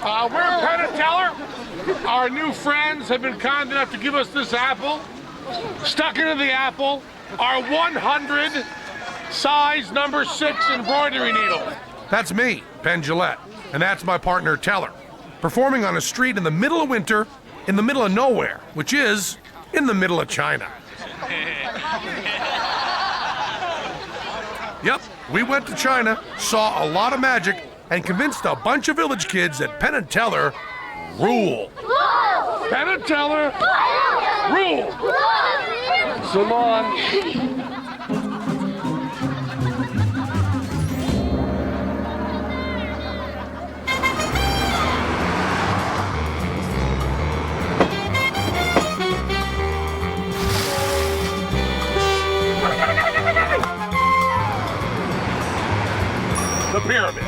We're Penn Teller. Our new friends have been kind enough to give us this apple. Stuck into the apple are 100 size number 6 embroidery needles. That's me, Penn Gillette, and that's my partner Teller, performing on a street in the middle of winter, in the middle of nowhere, which is in the middle of China. Yep, we went to China, saw a lot of magic, and convinced a bunch of village kids that Penn and Teller rule. Penn and Teller rule. So long. The pyramids.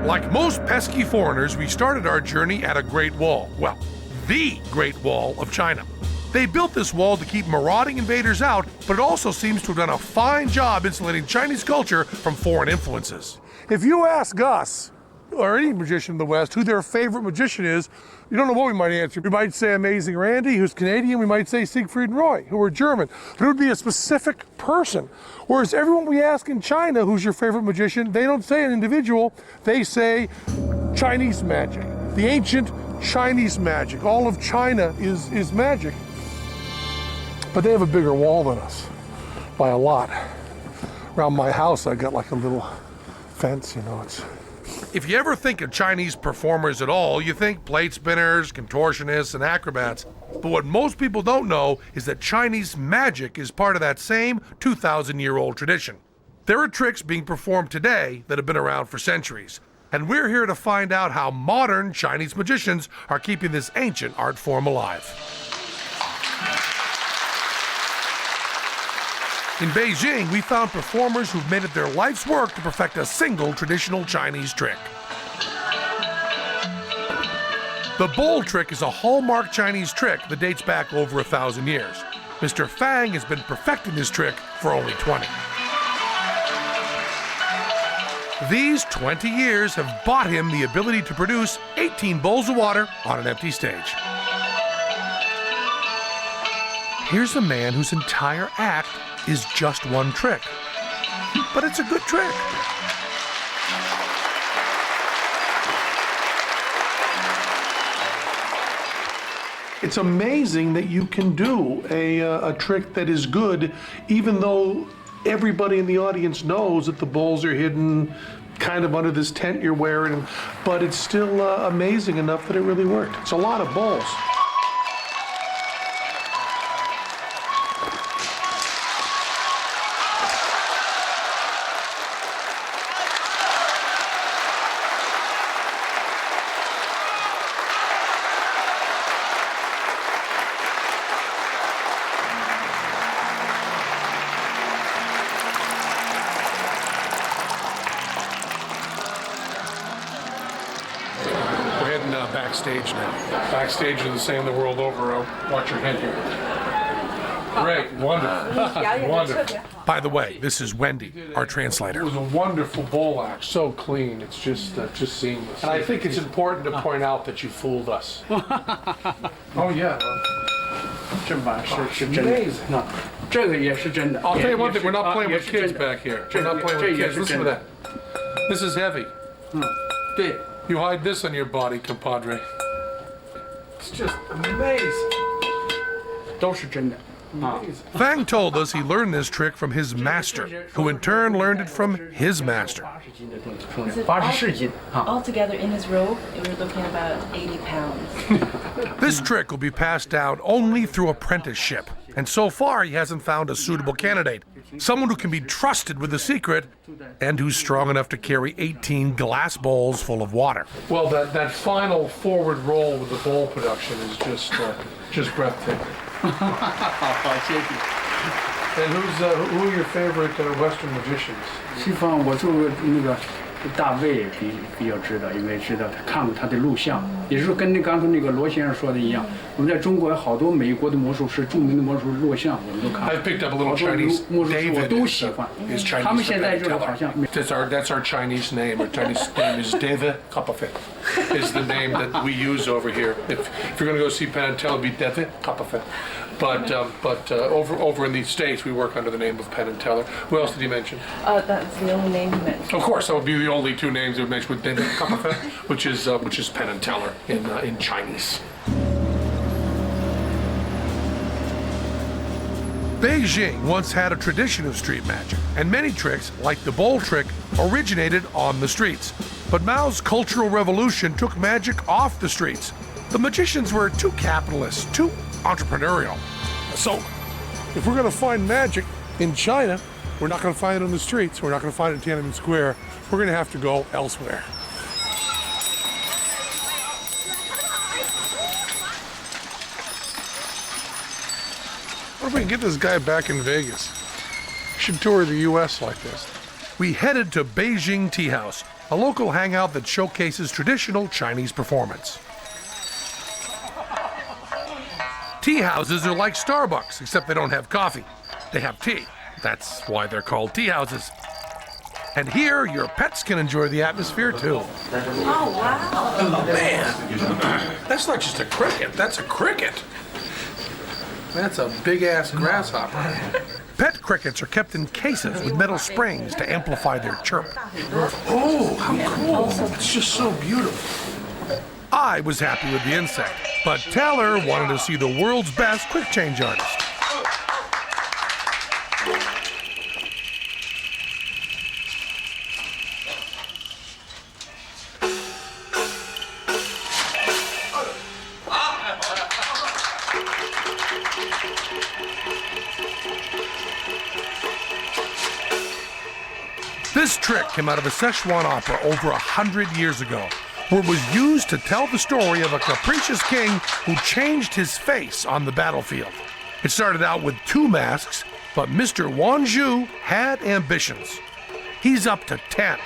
Like most pesky foreigners, we started our journey at a Great Wall. Well, the Great Wall of China. They built this wall to keep marauding invaders out, but it also seems to have done a fine job insulating Chinese culture from foreign influences. If you ask us, or any magician in the West, who their favorite magician is, you don't know what we might answer. We might say Amazing Randy, who's Canadian. We might say Siegfried and Roy, who are German. But it would be a specific person. Whereas everyone we ask in China, who's your favorite magician, they don't say an individual. They say Chinese magic, the ancient Chinese magic. All of China is magic. But they have a bigger wall than us by a lot. Around my house, I got like a little fence, you know. If you ever think of Chinese performers at all, you think plate spinners, contortionists, and acrobats. But what most people don't know is that Chinese magic is part of that same 2,000-year-old tradition. There are tricks being performed today that have been around for centuries. And we're here to find out how modern Chinese magicians are keeping this ancient art form alive. In Beijing, we found performers who've made it their life's work to perfect a single traditional Chinese trick. The bowl trick is a hallmark Chinese trick that dates back over 1,000 years. Mr. Fang has been perfecting this trick for only 20. These 20 years have bought him the ability to produce 18 bowls of water on an empty stage. Here's a man whose entire act is just one trick. But it's a good trick. It's amazing that you can do a trick that is good, even though everybody in the audience knows that the bowls are hidden kind of under this tent you're wearing, but it's still amazing enough that it really worked. It's a lot of bowls. Backstage now. Backstage are the same the world over. Watch your head here. Great, wonderful. Wonderful. By the way, this is Wendy, our translator. It was a wonderful bowl act, so clean. It's just seamless. And I think it's important to point out that you fooled us. Oh yeah. Amazing. I'll tell you one thing, we're not playing with kids back here. We're not playing with kids. Listen to that. This is heavy. You hide this on your body, compadre. It's just amazing. Amazing. Fang told us he learned this trick from his master, who in turn learned it from his master. Altogether in his robe, we're looking at about 80 pounds. This trick will be passed down only through apprenticeship, and so far he hasn't found a suitable candidate. Someone who can be trusted with the secret and who's strong enough to carry 18 glass bowls full of water. Well, that final forward roll with the bowl production is just breathtaking. And who are your favorite Western magicians? 西方我就那个大卫比较知道，因为知道他看过他的录像，也是说跟刚才那个罗先生说的一样，我们在中国有好多美国的魔术师、著名的魔术师录像，我们都看。 I've picked up a little 好多 Chinese. 魔术师我 David 都喜欢 is Chinese. 他们现在 for 就是 Penn 好像 Teller. That's our Chinese name. Our Chinese name is David Copperfield. Is the name that we use over here. If you're going to go see Penn Teller, it'll be David Copperfield. But over in the States, we work under the name of Penn and Teller. Who else did you mention? That's the only name he mentioned. Of course, that would be the only two names we would mention with David Copperfield, which is Penn and Teller in Chinese. Beijing once had a tradition of street magic, and many tricks, like the bowl trick, originated on the streets. But Mao's Cultural Revolution took magic off the streets. The magicians were too capitalist, too entrepreneurial. So, if we're going to find magic in China, we're not going to find it on the streets. We're not going to find it in Tiananmen Square. We're going to have to go elsewhere. What if we can get this guy back in Vegas? We should tour the U.S. like this. We headed to Beijing Tea House, a local hangout that showcases traditional Chinese performance. Tea houses are like Starbucks, except they don't have coffee. They have tea. That's why they're called tea houses. And here, your pets can enjoy the atmosphere too. Oh, wow. Oh man, that's not just a cricket, that's a cricket. That's a big-ass grasshopper. Pet crickets are kept in cases with metal springs to amplify their chirp. Oh, how cool. It's just so beautiful. I was happy with the insect, but Teller wanted to see the world's best quick change artist. This trick came out of a Szechuan opera over 100 years ago, where it was used to tell the story of a capricious king who changed his face on the battlefield. It started out with 2 masks, but Mr. Wanzhou had ambitions. He's up to 10.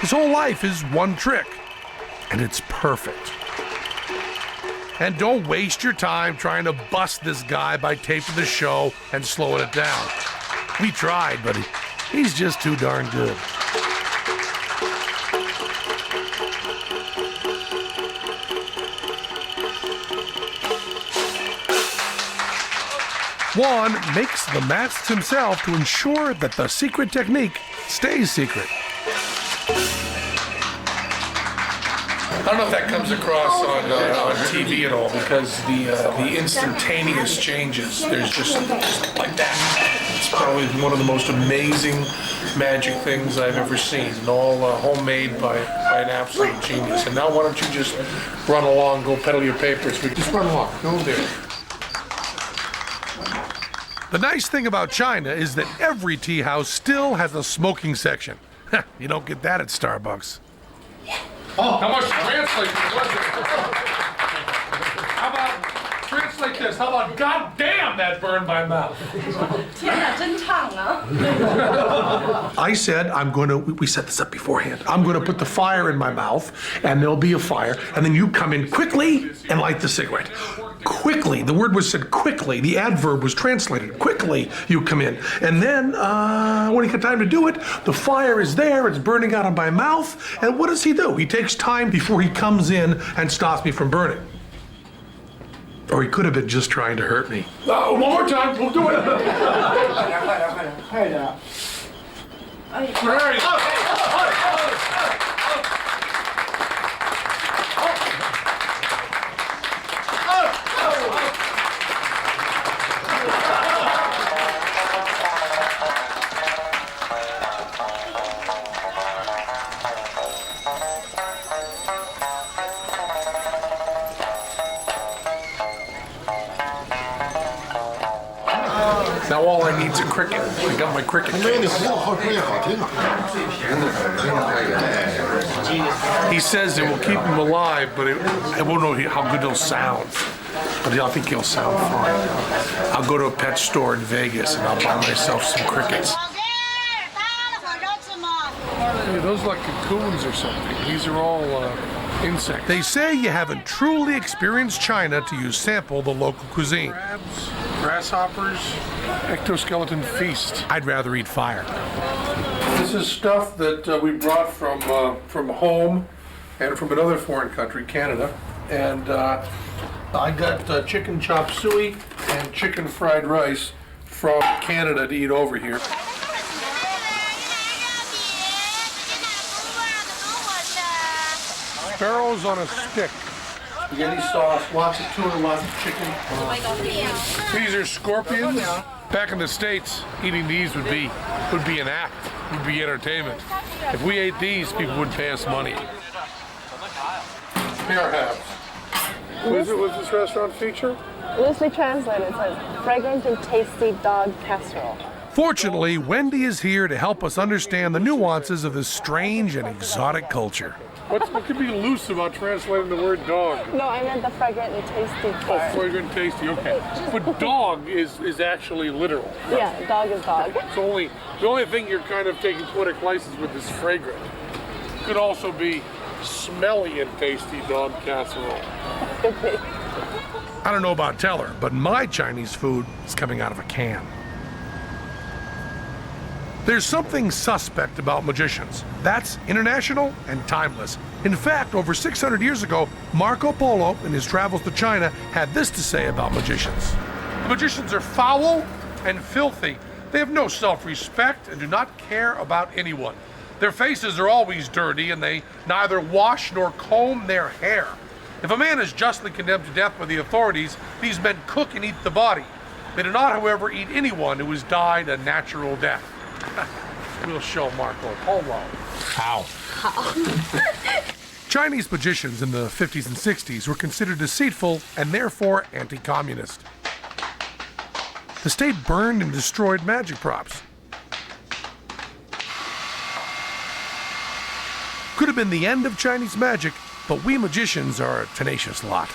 His whole life is one trick, and it's perfect. And don't waste your time trying to bust this guy by taping the show and slowing it down. We tried, but he's just too darn good. Juan makes the masks himself to ensure that the secret technique stays secret. I don't know if that comes across on TV at all, because the instantaneous changes, there's just like that. It's probably one of the most amazing magic things I've ever seen, and all homemade by an absolute genius. And now why don't you just run along, go peddle your papers. Just run along, go there. The nice thing about China is that every tea house still has a smoking section. You don't get that at Starbucks. Oh, how much to translate this? How about translate this? How about God damn that burned my mouth? 天哪，真烫啊！ I said we set this up beforehand. I'm gonna put the fire in my mouth, and there'll be a fire, and then you come in quickly and light the cigarette. Quickly, the word was said quickly, the adverb was translated. Quickly, you come in. And then, when you get time to do it, the fire is there, it's burning out of my mouth, and what does he do? He takes time before he comes in and stops me from burning. Or he could have been just trying to hurt me. One more time, we'll do it. There you go. Now all I need's a cricket. I got my cricket case. He says it will keep him alive, but I won't know how good it'll sound. but I think he'll sound fine. I'll go to a pet store in Vegas and I'll buy myself some crickets. Hey, those are like cocoons or something. These are all insects. They say you haven't truly experienced China till you sample the local cuisine. Crabs, grasshoppers, ectoskeleton feast. I'd rather eat fire. This is stuff that we brought from home and from another foreign country, Canada. And I got chicken chop suey and chicken fried rice from Canada to eat over here. Sparrows on a stick. Spaghetti sauce, lots of tuna, lots of chicken. These are scorpions. Back in the States, eating these would be an act, would be entertainment. If we ate these, people would pay us money. Bear halves. What's this restaurant feature? Loosely translated, it says fragrant and tasty dog casserole. Fortunately, Wendy is here to help us understand the nuances of this strange and exotic culture. What could be loose about translating the word dog? No, I meant the fragrant and tasty Oh, part. fragrant, tasty, okay. But dog is actually literal. Yeah, dog is dog. It's the only thing you're kind of taking poetic license with is fragrant. Could also be smelly and tasty dog casserole. Could be. I don't know about Teller, but my Chinese food is coming out of a can. There's something suspect about magicians. That's international and timeless. In fact, over 600 years ago, Marco Polo, in his travels to China, had this to say about magicians. Magicians are foul and filthy. They have no self-respect and do not care about anyone. Their faces are always dirty, and they neither wash nor comb their hair. If a man is justly condemned to death by the authorities, these men cook and eat the body. They do not, however, eat anyone who has died a natural death. We'll show Marco Polo. How? Chinese magicians in the 50s and 60s were considered deceitful and therefore anti-communist. The state burned and destroyed magic props. Could have been the end of Chinese magic, but we magicians are a tenacious lot.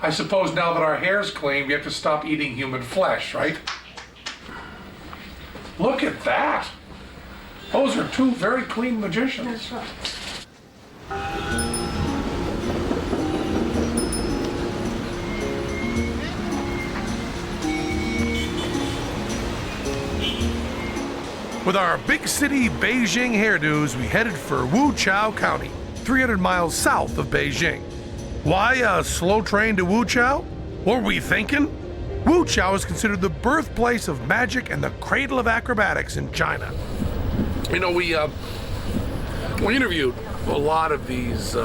I suppose now that our hair's clean, we have to stop eating human flesh, right? Look at that. Those are two very clean magicians. That's right. With our big city Beijing hairdos, we headed for Wuchao County, 300 miles south of Beijing. Why a slow train to Wuchao? What were we thinking? Wuchao is considered the birthplace of magic and the cradle of acrobatics in China. You know, we interviewed a lot of these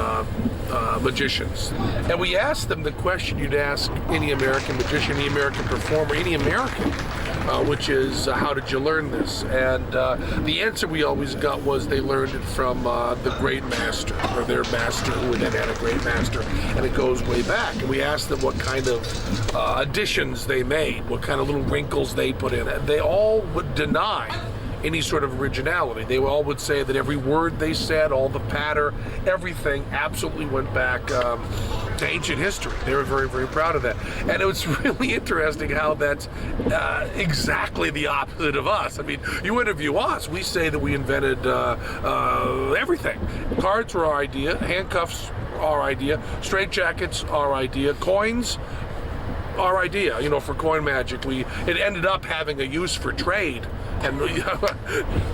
magicians, and we asked them the question you'd ask any American magician, any American performer, any American, which is, how did you learn this? And the answer we always got was they learned it from the great master, or their master, who then had a great master, and it goes way back. And we asked them what kind of additions they made, what kind of little wrinkles they put in, and they all would deny any sort of originality. They all would say that every word they said, all the patter, everything absolutely went back to ancient history. They were very, very proud of that. And it was really interesting how that's exactly the opposite of us. I mean, you interview us, we say that we invented everything. Cards were our idea, handcuffs, our idea, straitjackets, our idea, coins, our idea, you know, for coin magic. It ended up having a use for trade. And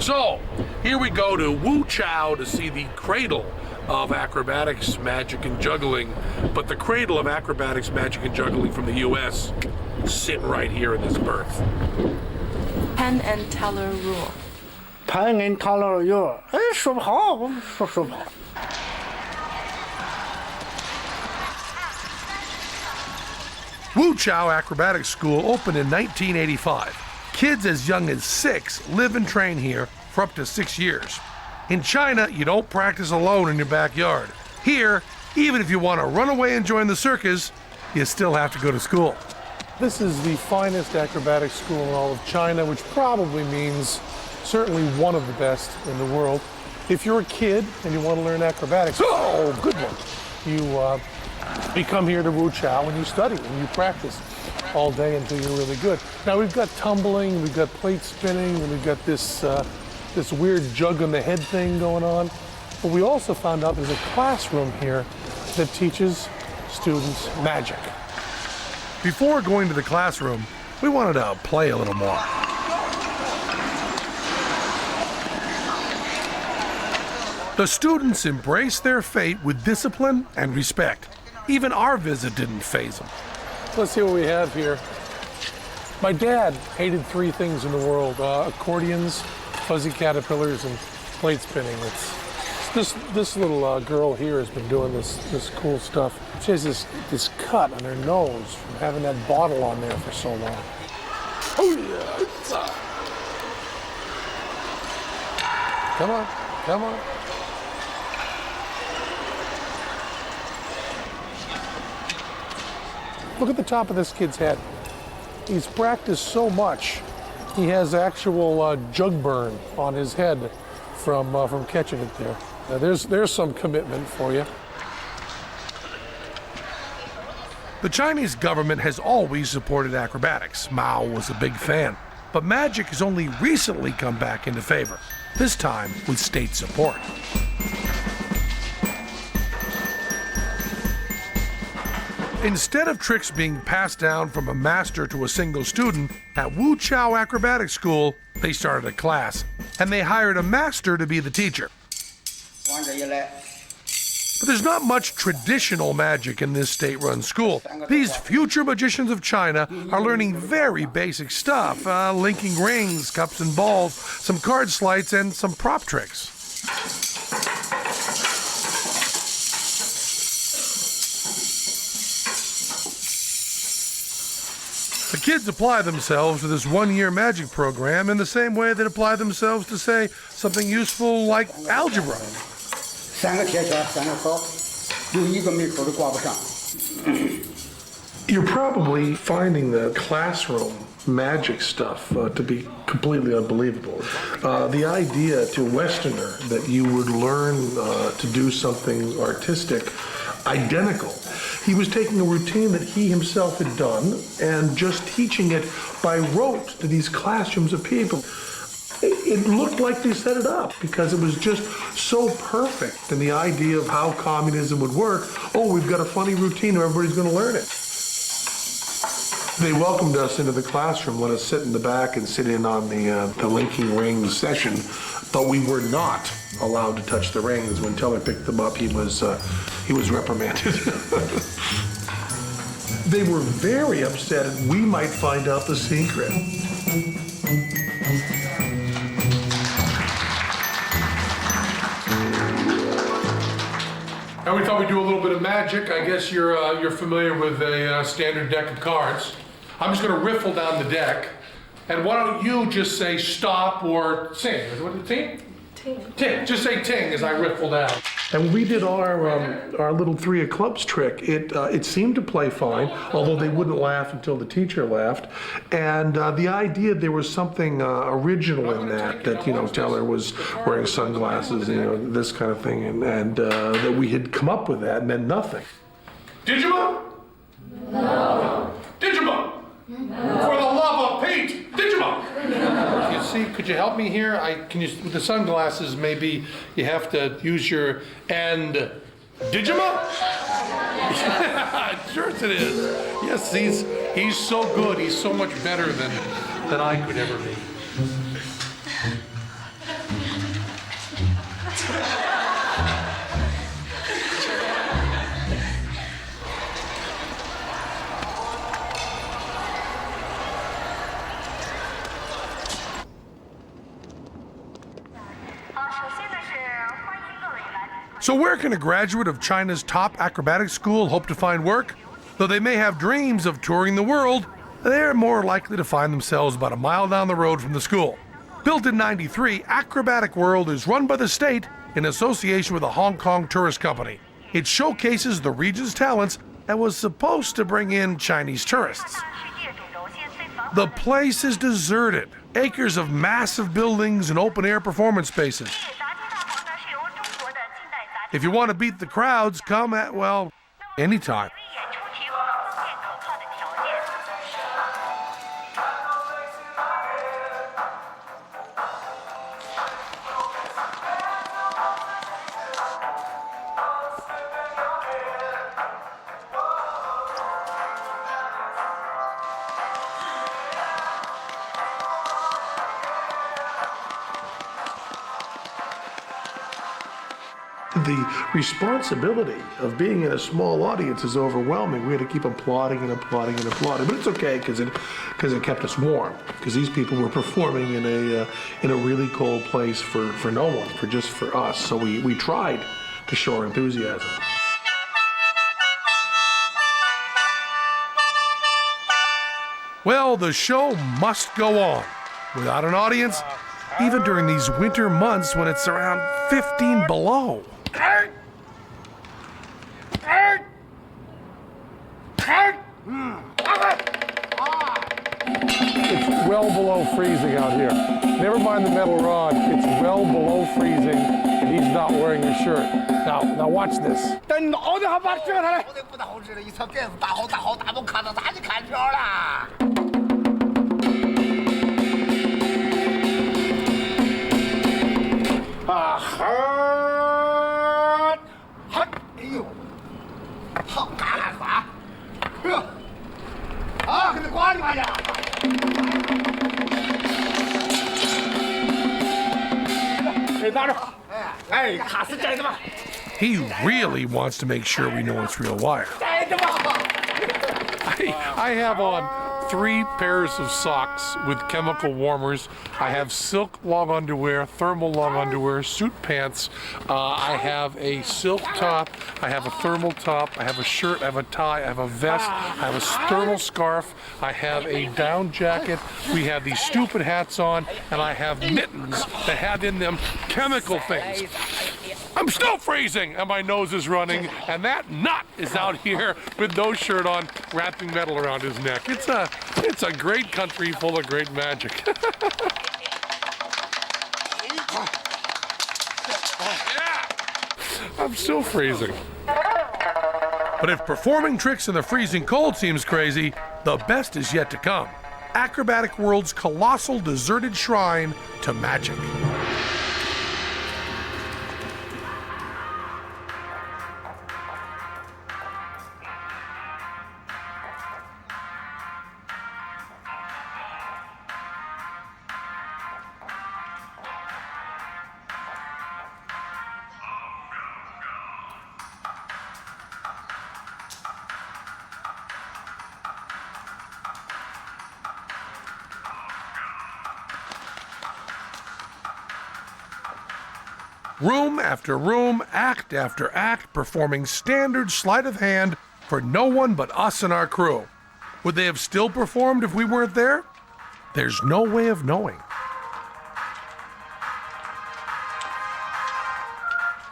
so here we go to Wuchao to see the cradle of acrobatics, magic, and juggling. But the cradle of acrobatics, magic, and juggling from the U.S. sitting right here in this berth. Penn and Teller rule. Penn and Teller rule. 哎，说不好，说不好。 Wuchao Acrobatics School opened in 1985. Kids as young as 6 live and train here for up to 6 years. In China, you don't practice alone in your backyard. Here, even if you want to run away and join the circus, you still have to go to school. This is the finest acrobatic school in all of China, which probably means certainly one of the best in the world. If you're a kid and you want to learn acrobatics, oh, good one. You You come here to Wu Chao and you study and you practice all day until you're really good. Now we've got tumbling, we've got plate spinning, and we've got this weird jug on the head thing going on. But we also found out there's a classroom here that teaches students magic. Before going to the classroom, we wanted to play a little more. The students embrace their fate with discipline and respect. Even our visit didn't faze them. Let's see what we have here. My dad hated three things in the world: accordions, fuzzy caterpillars, and plate spinning. This little girl here has been doing this cool stuff. She has this cut on her nose from having that bottle on there for so long. Oh yeah! Come on, come on. Look at the top of this kid's head. He's practiced so much, he has actual jug burn on his head from catching it there. Now there's some commitment for you. The Chinese government has always supported acrobatics. Mao was a big fan. But magic has only recently come back into favor, this time with state support. Instead of tricks being passed down from a master to a single student, at Wu Chao Acrobatic School, they started a class, and they hired a master to be the teacher. But there's not much traditional magic in this state-run school. These future magicians of China are learning very basic stuff, linking rings, cups and balls, some card sleights, and some prop tricks. The kids apply themselves to this one-year magic program in the same way they apply themselves to, say, something useful like algebra. You're probably finding the classroom magic stuff to be completely unbelievable. The idea to a Westerner that you would learn to do something artistic identical. He was taking a routine that he himself had done and just teaching it by rote to these classrooms of people. It looked like they set it up because it was just so perfect. And the idea of how communism would work, oh, we've got a funny routine, everybody's going to learn it. They welcomed us into the classroom, let us sit in the back and sit in on the linking rings session, but we were not allowed to touch the rings. When Teller picked them up, he was reprimanded. They were very upset and we might find out the secret. And we thought we'd do a little bit of magic. I guess you're familiar with a standard deck of cards. I'm just going to riffle down the deck. And why don't you just say stop or sing? Is it what the ting? Ting. Ting. Just say ting as I riffle down. And we did our little three of clubs trick. It seemed to play fine, although they wouldn't laugh until the teacher laughed. And the idea there was something original in that Teller was wearing sunglasses, this kind of thing, and that we had come up with that and then nothing. Digimon? No. Digimon? No. For the love of Pete, Digimon! You see, could you help me here? With the sunglasses, maybe you have to use your and Digimon? Sure it is. Yes, he's so good. He's so much better than I could ever be. So where can a graduate of China's top acrobatic school hope to find work? Though they may have dreams of touring the world, they're more likely to find themselves about a mile down the road from the school. Built in '93, Acrobatic World is run by the state in association with a Hong Kong tourist company. It showcases the region's talents and was supposed to bring in Chinese tourists. The place is deserted. Acres of massive buildings and open-air performance spaces. If you want to beat the crowds, come at, anytime. the responsibility of being in a small audience is overwhelming. We had to keep applauding and applauding and applauding, but it's okay because it kept us warm. Because these people were performing in a really cold place for no one, just for us. So we tried to show our enthusiasm. Well, the show must go on. Without an audience, even during these winter months when it's around 15 below. It's well below freezing out here. Never mind the metal rod, it's well below freezing, and he's not wearing a shirt. Now watch this. 等熬的还把这个来。我得不大好吃的，一层盖子大好大，我看到咱就看票了。啊哈！好，哎呦，好，嘎啦刮，哎呦，啊，给他刮去。谁拿着？哎，卡是摘的吧？ He really wants to make sure we know it's real wire. 摘的吧？ I have on 3 pairs of socks with chemical warmers. I have silk long underwear, thermal long underwear, suit pants. I have a silk top. I have a thermal top. I have a shirt. I have a tie. I have a vest. I have a thermal scarf. I have a down jacket. We have these stupid hats on, and I have mittens that have in them chemical things. I'm still freezing, and my nose is running, and that nut is out here with no shirt on, wrapping metal around his neck. It's a great country full of great magic. I'm still freezing. But if performing tricks in the freezing cold seems crazy, the best is yet to come. Acrobatic World's colossal deserted shrine to magic. Room after room, act after act, performing standard sleight of hand for no one but us and our crew. Would they have still performed if we weren't there? There's no way of knowing.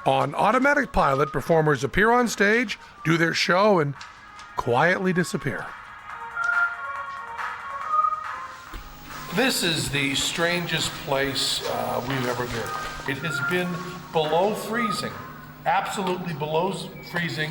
On automatic pilot, performers appear on stage, do their show, and quietly disappear. This is the strangest place we've ever been. It has been below freezing, absolutely below freezing.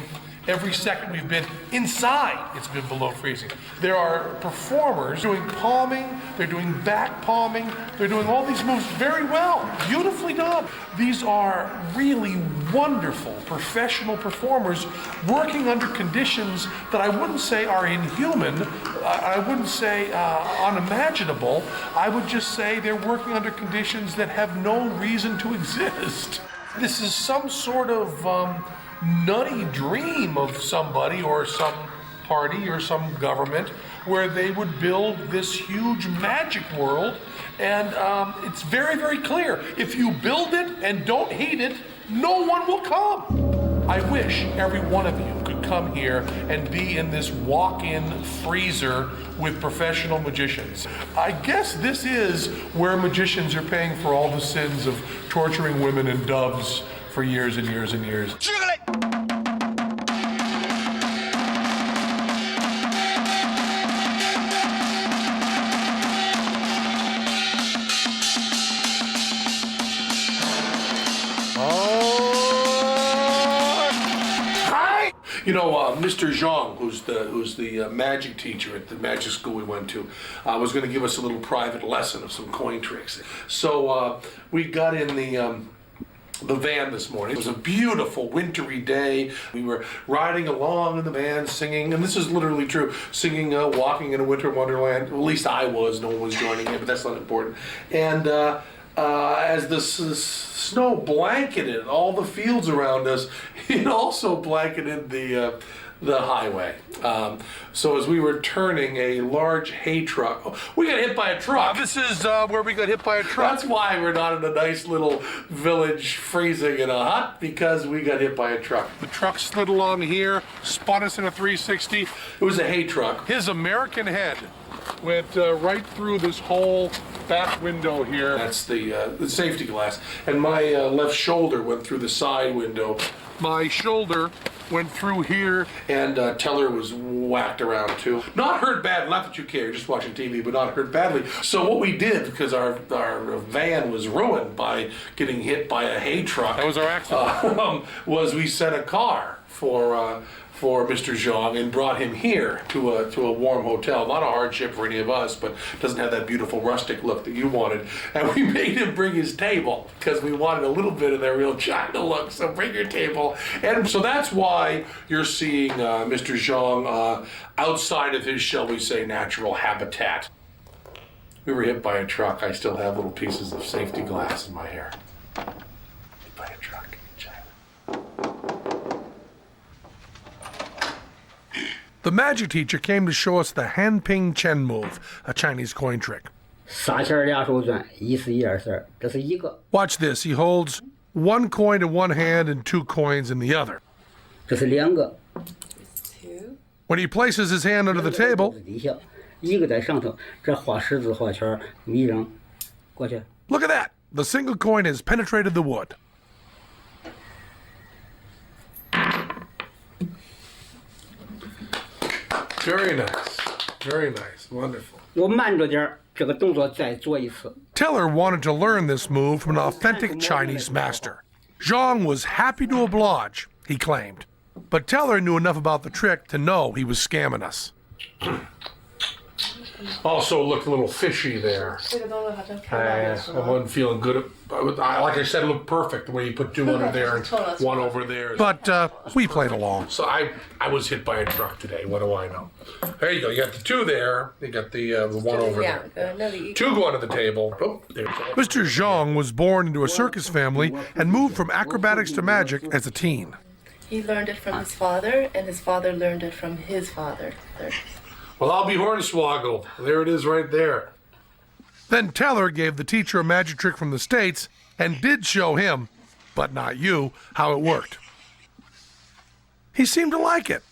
Every second we've been inside, it's been below freezing. There are performers doing palming, they're doing back palming, they're doing all these moves very well, beautifully done. These are really wonderful professional performers working under conditions that I wouldn't say are inhuman, I wouldn't say unimaginable. I would just say they're working under conditions that have no reason to exist. This is some sort of nutty dream of somebody or some party or some government where they would build this huge magic world, and it's very, very clear. If you build it and don't hate it, no one will come. I wish every one of you could come here and be in this walk-in freezer with professional magicians. I guess this is where magicians are paying for all the sins of torturing women and doves for years and years and years. You know, Mr. Zhang, who's the magic teacher at the magic school we went to, was going to give us a little private lesson of some coin tricks. So we got in the van this morning. It was a beautiful wintry day. We were riding along in the van singing, and this is literally true, singing Walking in a Winter Wonderland. Well, at least I was. No one was joining in, but that's not important. And as the snow blanketed all the fields around us, it also blanketed the highway. So as we were turning a large hay truck, we got hit by a truck. This is where we got hit by a truck. That's why we're not in a nice little village freezing in a hut, because we got hit by a truck. The truck slid along here, spun us in a 360. It was a hay truck. His American head went right through this whole back window here. That's the safety glass. And my left shoulder went through the side window. My shoulder went through here. And Teller was whacked around too. Not hurt bad, not that you care, you're just watching TV, but not hurt badly. So what we did, because our van was ruined by getting hit by a hay truck. That was our accident. Was we sent a car for Mr. Zhang and brought him here to a warm hotel. Not a hardship for any of us, but doesn't have that beautiful rustic look that you wanted. And we made him bring his table because we wanted a little bit of that real China look. So bring your table. And so that's why you're seeing Mr. Zhang outside of his, shall we say, natural habitat. We were hit by a truck. I still have little pieces of safety glass in my hair. Hit by a truck in China. The magic teacher came to show us the Han Ping Chen move, a Chinese coin trick. 3钱2手转，1是1 2 3，这是一个， Watch this. He holds one coin in one hand and two coins in the other. 这是2个， Two. When he places his hand under the 这 table, 是底下，一个在上头，这画十字画圈，一扔过去。 look at that. The single coin has penetrated the wood. Very nice. Very nice. Wonderful. 我慢着点儿，这个动作再做一次。 Teller wanted to learn this move from an authentic Chinese master. Zhang was happy to oblige, he claimed. But Teller knew enough about the trick to know he was scamming us. Also looked a little fishy there. 这个动作好像看到了，是 I 吗？ wasn't feeling good. Like I said, it looked perfect the way you put two under there and one over there. But we played along. So I was hit by a truck today. What do I know? There you go. You got the two there. You got the one over there. 两个，那里 Two go under the table. Oh, there's Mr. Zhang was born into a circus family and moved from acrobatics to magic as a teen. he learned it from his father, and his father learned it from his father. Well, I'll be hornswoggled. There it is right there. Then Teller gave the teacher a magic trick from the States and did show him, but not you, how it worked. He seemed to like it.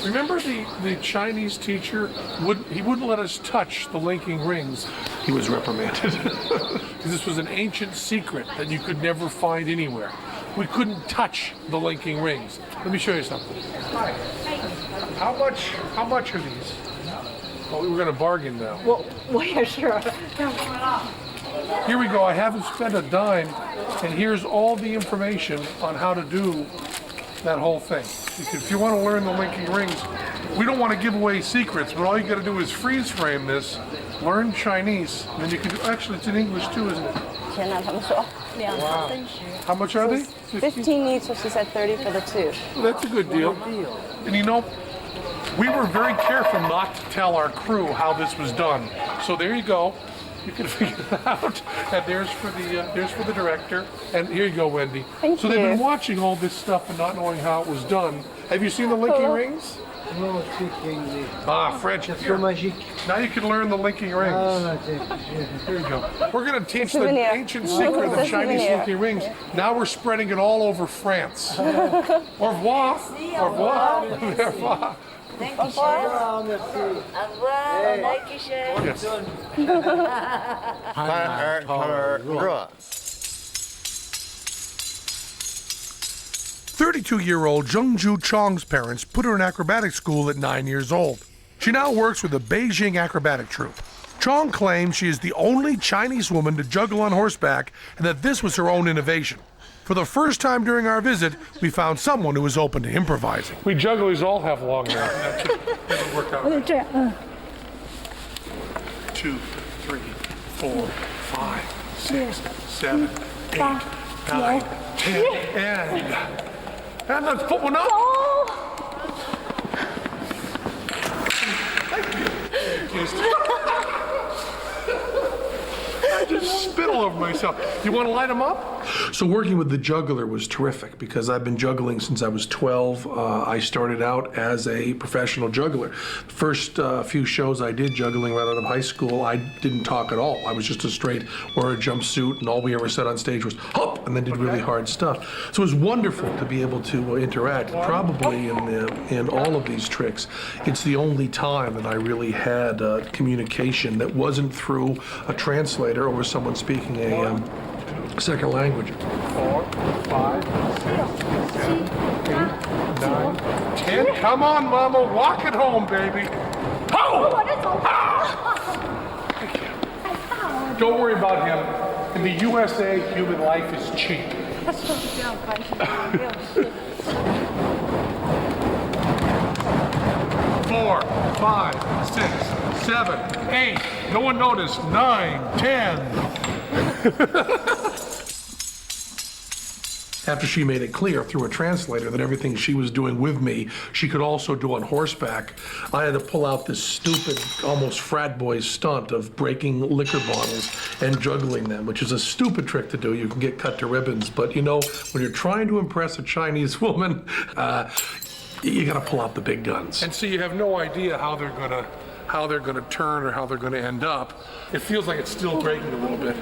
Remember the Chinese teacher? He wouldn't let us touch the linking rings. He was reprimanded. Because this was an ancient secret that you could never find anywhere. We couldn't touch the linking rings. Let me show you something. Hi. How much are these? Oh, we were going to bargain now. 我也是。 Here we go. I haven't spent a dime, and here's all the information on how to do that whole thing. If you want to learn the linking rings, we don't want to give away secrets, but all you got to do is freeze frame this, learn Chinese, and then you can do. Actually, it's in English too, isn't it? 天哪，他们说 Wow. How much are they? 15 each, so she said 30 for the two. Well, that's a good deal. And you know, we were very careful not to tell our crew how this was done. So there you go. You can figure it out. And there's for the director. And here you go, Wendy. Thank so they've been you. watching all this stuff and not knowing how it was done. Have you seen the linking Cool. rings? Non, c'est qu'anglais. Ah, French. C'est Here. magique. Now you can learn the linking rings. Ah, Here you go. We're going to teach the Souvenir. ancient secret of It's the a Chinese souvenir. linking rings. Now we're spreading it all over France. Au revoir. Au revoir. Au revoir. Ah, merci. Yes. 32-year-old Zhengzhu Chong's parents put her in acrobatic school at 9 years old. She now works with the Beijing acrobatic troupe. Chong claims she is the only Chinese woman to juggle on horseback and that this was her own innovation. For the first time during our visit, we found someone who was open to improvising. We jugglers all have long hair. That'll work out. 2, 3, 4, 5, 6, 7, 8, 9, 10, and let's put one up. amazed. I just spit all over myself. You want to light them up? So working with the juggler was terrific because I've been juggling since I was 12. I started out as a professional juggler. First few shows I did juggling right out of high school, I didn't talk at all. I was just a straight wear a jumpsuit, and all we ever said on stage was hop, and then did really hard stuff. So it was wonderful to be able to interact. Probably in all of these tricks, it's the only time that I really had communication that wasn't through a translator or someone speaking a second language. 4, 5, 6, 7, 8, 9, 10. Come on, Mama, walk it home, baby. Ho! Don't worry about him. In the USA, human life is cheap. 4, 5, 6, 7, 8. No one noticed. 9, 10. After she made it clear through a translator that everything she was doing with me, she could also do on horseback, I had to pull out this stupid, almost frat boy stunt of breaking liquor bottles and juggling them, which is a stupid trick to do. You can get cut to ribbons, but you know, when you're trying to impress a Chinese woman, you gotta pull out the big guns. And so you have no idea how they're gonna turn or how they're gonna end up. It feels like it's still breaking a little bit.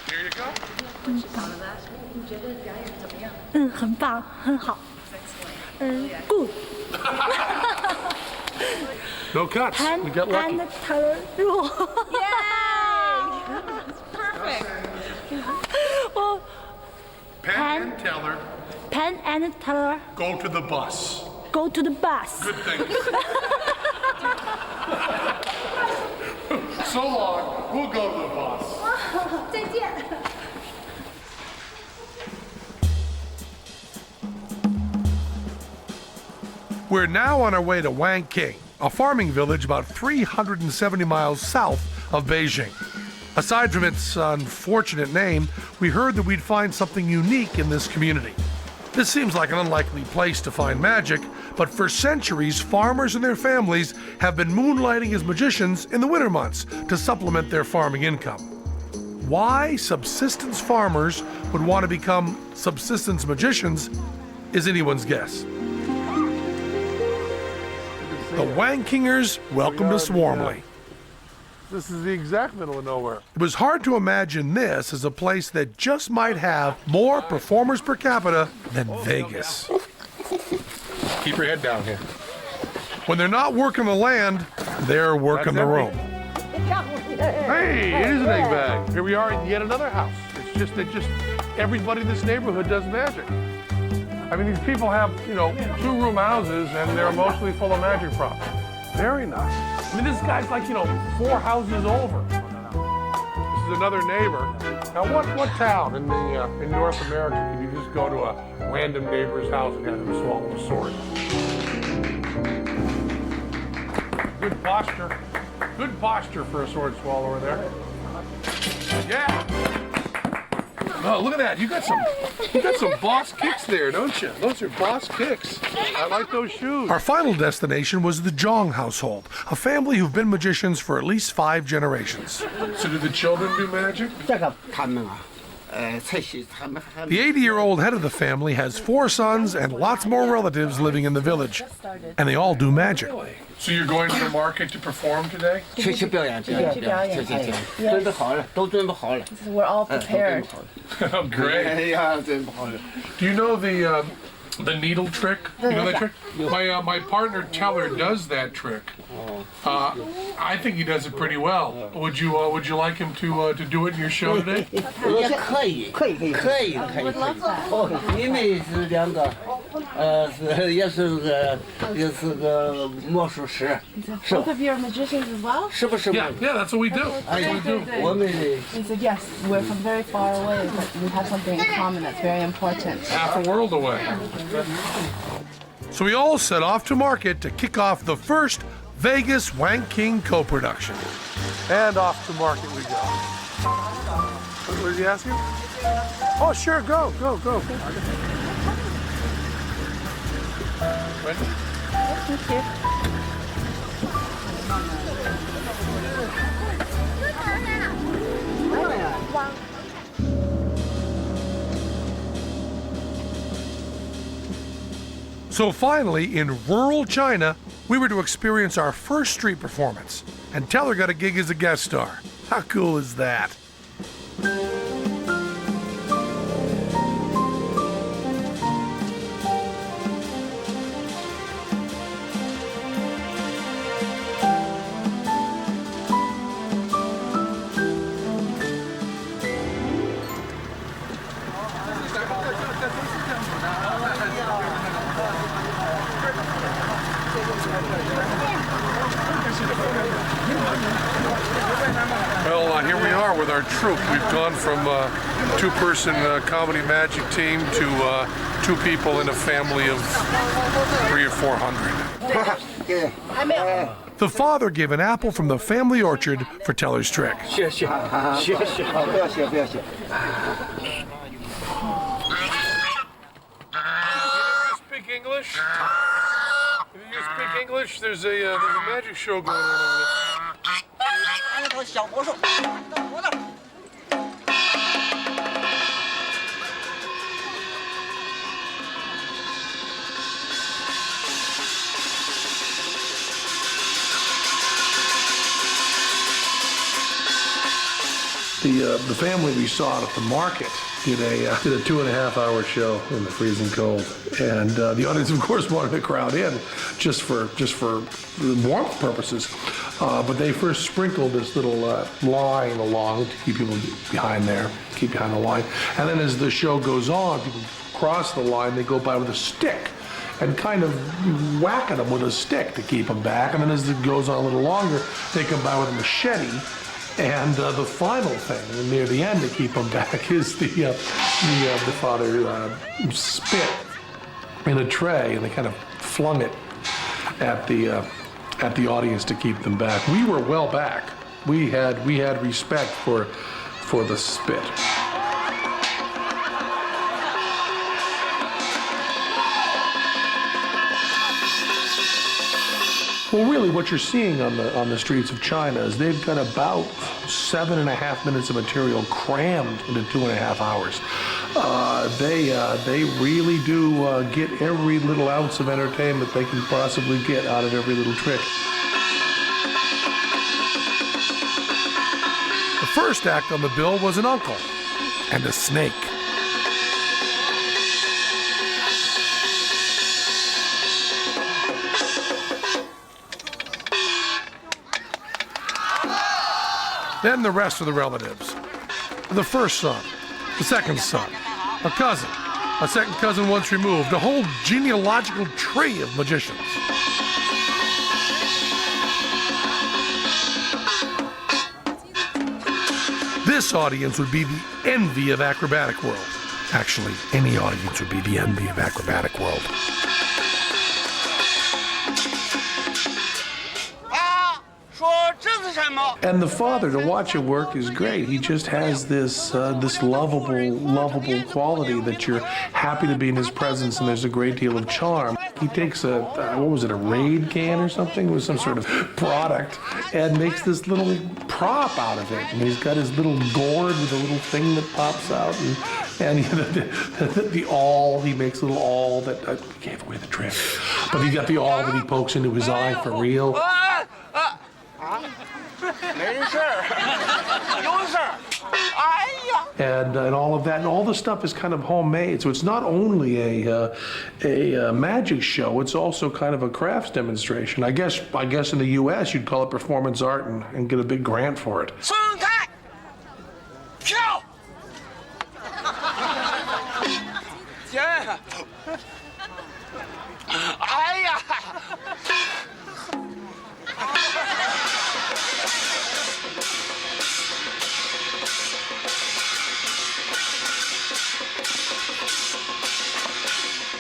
Here you go. 很棒，很好。Good. No cuts. We got lucky. And Teller rule. Perfect. Well, Penn Teller, Penn and Teller go to the bus. go to the bus. Good things. So long. We'll go to the bus. 再见。We're now on our way to Wanking, a farming village about 370 miles south of Beijing. Aside from its unfortunate name, we heard that we'd find something unique in this community. This seems like an unlikely place to find magic, but for centuries, farmers and their families have been moonlighting as magicians in the winter months to supplement their farming income. Why subsistence farmers would want to become subsistence magicians is anyone's guess. The Wankingers welcomed us warmly. This is the exact middle of nowhere. It was hard to imagine this as a place that just might have more performers per capita than Vegas. Keep your head down here. When they're not working the land, they're working the room. Hey, it is an egg bag. Here we are in yet another house. It's just that everybody in this neighborhood does magic. I mean, these people have, 2-room houses and they're mostly full of magic props. Very nice. I mean, this guy's like, 4 houses over. This is another neighbor. Now, what town in North America can you just go to a random neighbor's house and have him swallow a sword? Good posture. Good posture for a sword swallower there. Yeah. Oh, look at that. You got some boss kicks there, don't you? Those are boss kicks. I like those shoes. Our final destination was the Zhang household, a family who've been magicians for at least 5 generations. So do the children do magic? 这个他们啊，才是他们还 The 80-year-old head of the family has 4 sons and lots more relatives living in the village, and they all do magic. So you're going to the market to perform today? 去表演，准备好了，都准备好了。 We're all prepared. Oh, great. 哎呀，准备好了。 Do you know the needle trick? You know that trick? My partner Teller does that trick. I think he does it pretty well. Would you like him to do it in your show today? 可以。哦，因为是2个，也是个魔术师，是 Both of you are magicians as well? 是不是？ Yeah, that's what we do. That's what we do. 我们 He said, yes, we're from very far away, but we have something in common that's very important. Half a world away. So we all set off to market to kick off the first Vegas Wank King co-production. And off to market we go. What did he ask you? Oh, sure, go. Ready? Thank you. So finally, in rural China, we were to experience our first street performance, and Teller got a gig as a guest star. How cool is that? Well, here we are with our troupe. We've gone from two-person comedy magic team to two people in a family of 300 or 400. The father gave an apple from the family orchard for Teller's trick. Speak English? If you speak English, there's a magic show going on over there. The family we saw at the market did a 2.5-hour show in the freezing cold, and the audience, of course, wanted to crowd in just for warmth purposes. But they first sprinkled this little line along to keep people behind the line, and then as the show goes on, people cross the line. They go by with a stick and kind of whack at them with a stick to keep them back, and then as it goes on a little longer, they come by with a machete. And the final thing, near the end, to keep them back, is the father spit in a tray, and they kind of flung it at the audience to keep them back. We were well back. We had respect for the spit. Well, really, what you're seeing on the streets of China is they've got about 7.5 minutes of material crammed into 2.5 hours. They really do get every little ounce of entertainment they can possibly get out of every little trick. The first act on the bill was an uncle and a snake. Then the rest of the relatives. The first son, the second son, a cousin, a second cousin once removed, a whole genealogical tree of magicians. This audience would be the envy of acrobatic world. Actually, any audience would be the envy of acrobatic world. And the father, to watch it work is great. He just has this lovable quality that you're happy to be in his presence, and there's a great deal of charm. He takes a Raid can or something with some sort of product and makes this little prop out of it. And he's got his little gourd with a little thing that pops out, and the awl, he makes a little awl that gave away the trick. But he got the awl that he pokes into his eye for real. And all of that, and all the stuff is kind of homemade. So it's not only a magic show; it's also kind of a crafts demonstration. I guess in the U.S. you'd call it performance art and get a big grant for it.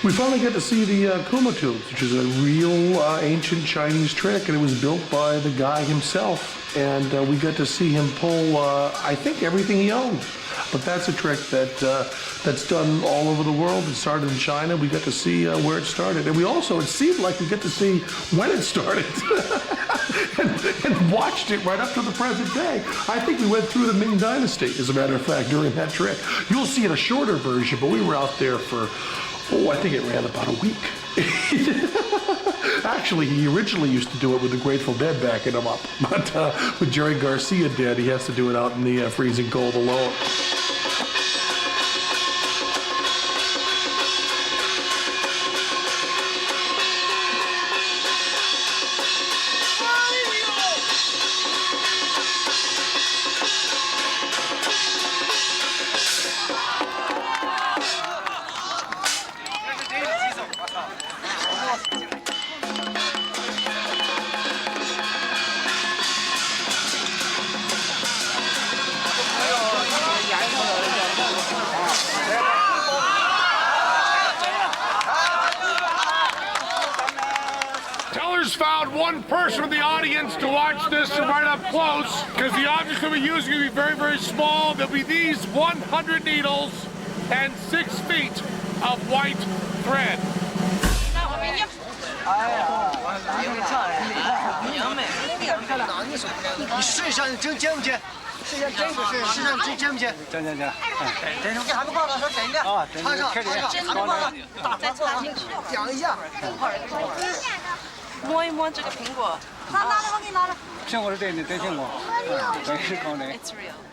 We finally got to see the Kumatubes, which is a real ancient Chinese trick, and it was built by the guy himself. And we got to see him pull, I think, everything he owned. But that's a trick that's done all over the world. It started in China. We got to see where it started. And we also, it seemed like we get to see when it started and watched it right up to the present day. I think we went through the Ming Dynasty, as a matter of fact, during that trick. You'll see it a shorter version, but we were out there for, I think it ran about a week. Actually, he originally used to do it with the Grateful Dead backing him up. But with Jerry Garcia dead, he has to do it out in the freezing cold alone. Teller's found one person in the audience to watch this right up close, because the objects that we're using will be very, very small. There'll be these 100 needles and 6 feet of white thread.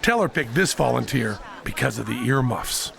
Teller picked this volunteer because of the earmuffs.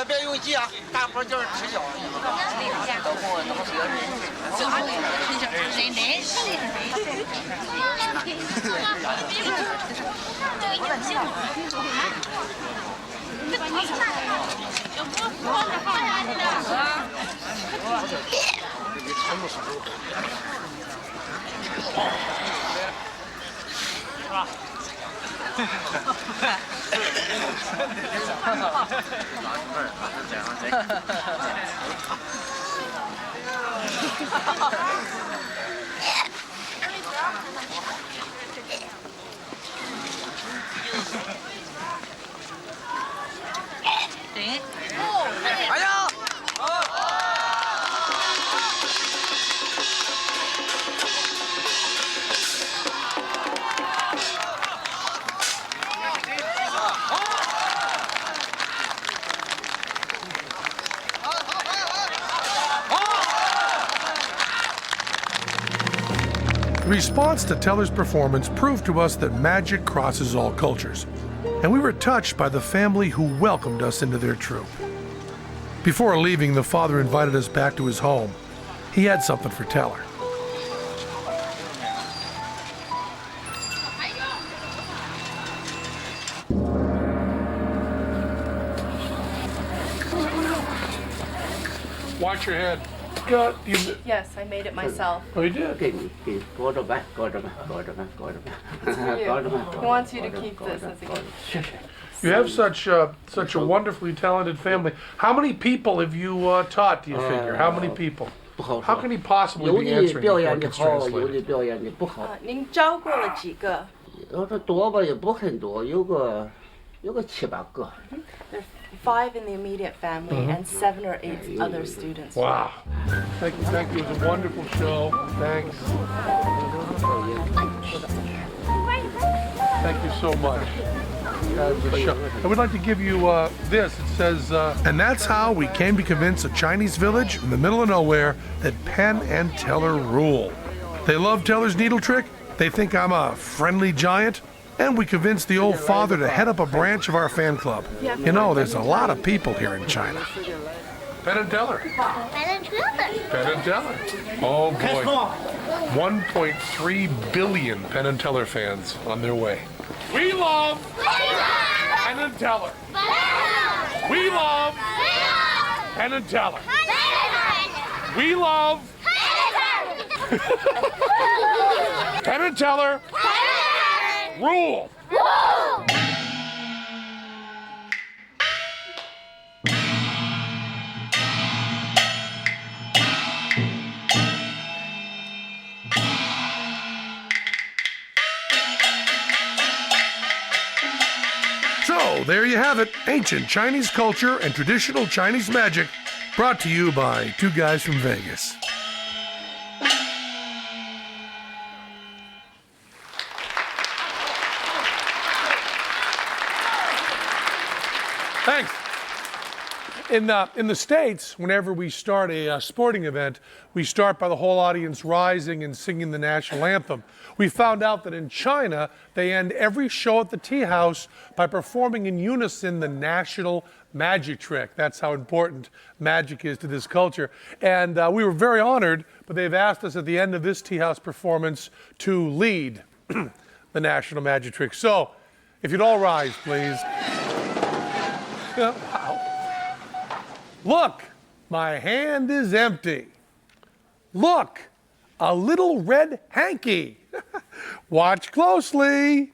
别用急啊，大伙就是吃饺子。哎呀！ The response to Teller's performance proved to us that magic crosses all cultures, and we were touched by the family who welcomed us into their troupe. Before leaving, the father invited us back to his home. he had something for Teller. Watch your head. God, you. Yes, I made it myself. Oh, you did. He wants you to keep this as a gift. You have such a wonderfully talented family. How many people have you taught? Do you figure? How many people? How can he possibly be answering before it gets translated? 您教过了几个？有的多吧，也不很多，有个7、8个。 There's 5 in the immediate family and 7 or 8 other students. Wow. Thank you. Thank you. It was a wonderful show. Thanks. Thank you so much. I would like to give you this. It says, And that's how we came to convince a Chinese village in the middle of nowhere that Penn and Teller rule. They love Teller's needle trick. They think I'm a friendly giant. And we convinced the old father to head up a branch of our fan club. You know, there's a lot of people here in China. Penn and Teller. Penn and Teller. Penn and Teller. Oh boy. 1.3 billion Penn and Teller fans on their way. We love Penn and Teller. We love Penn and Teller. We love Penn and Teller. Rule. So, there you have it. Ancient Chinese culture and traditional Chinese magic, brought to you by two guys from Vegas. Thanks. In the States, whenever we start a sporting event, we start by the whole audience rising and singing the national anthem. We found out that in China, they end every show at the tea house by performing in unison the national magic trick. That's how important magic is to this culture. And we were very honored, but they've asked us at the end of this tea house performance to lead the national magic trick. So, if you'd all rise, please. Wow. Look, my hand is empty. Look, a little red hanky. Watch closely.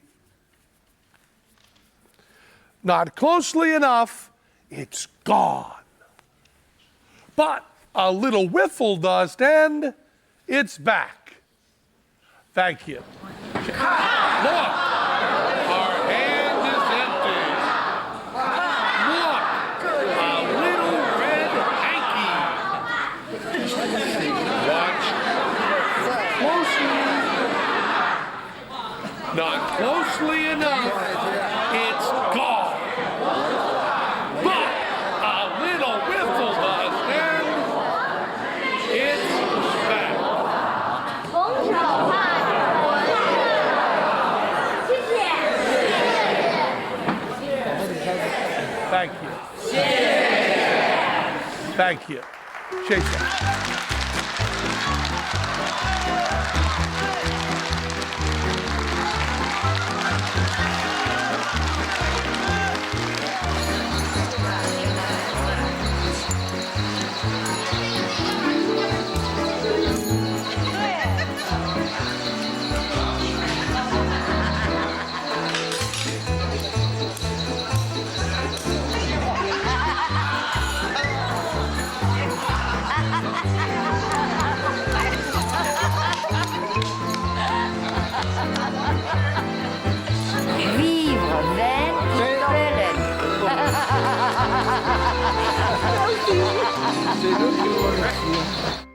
Not closely enough, it's gone. But a little whiffle dust and it's back. Thank you. Look, our hand is empty. Look, a little red hanky. Watch closely. Not closely enough, it's gone. But a little whiffle dust and it's back. Thank you. Thank you. Shake that. Vivre Van Bellen. C'est nous qui l'avons reçu.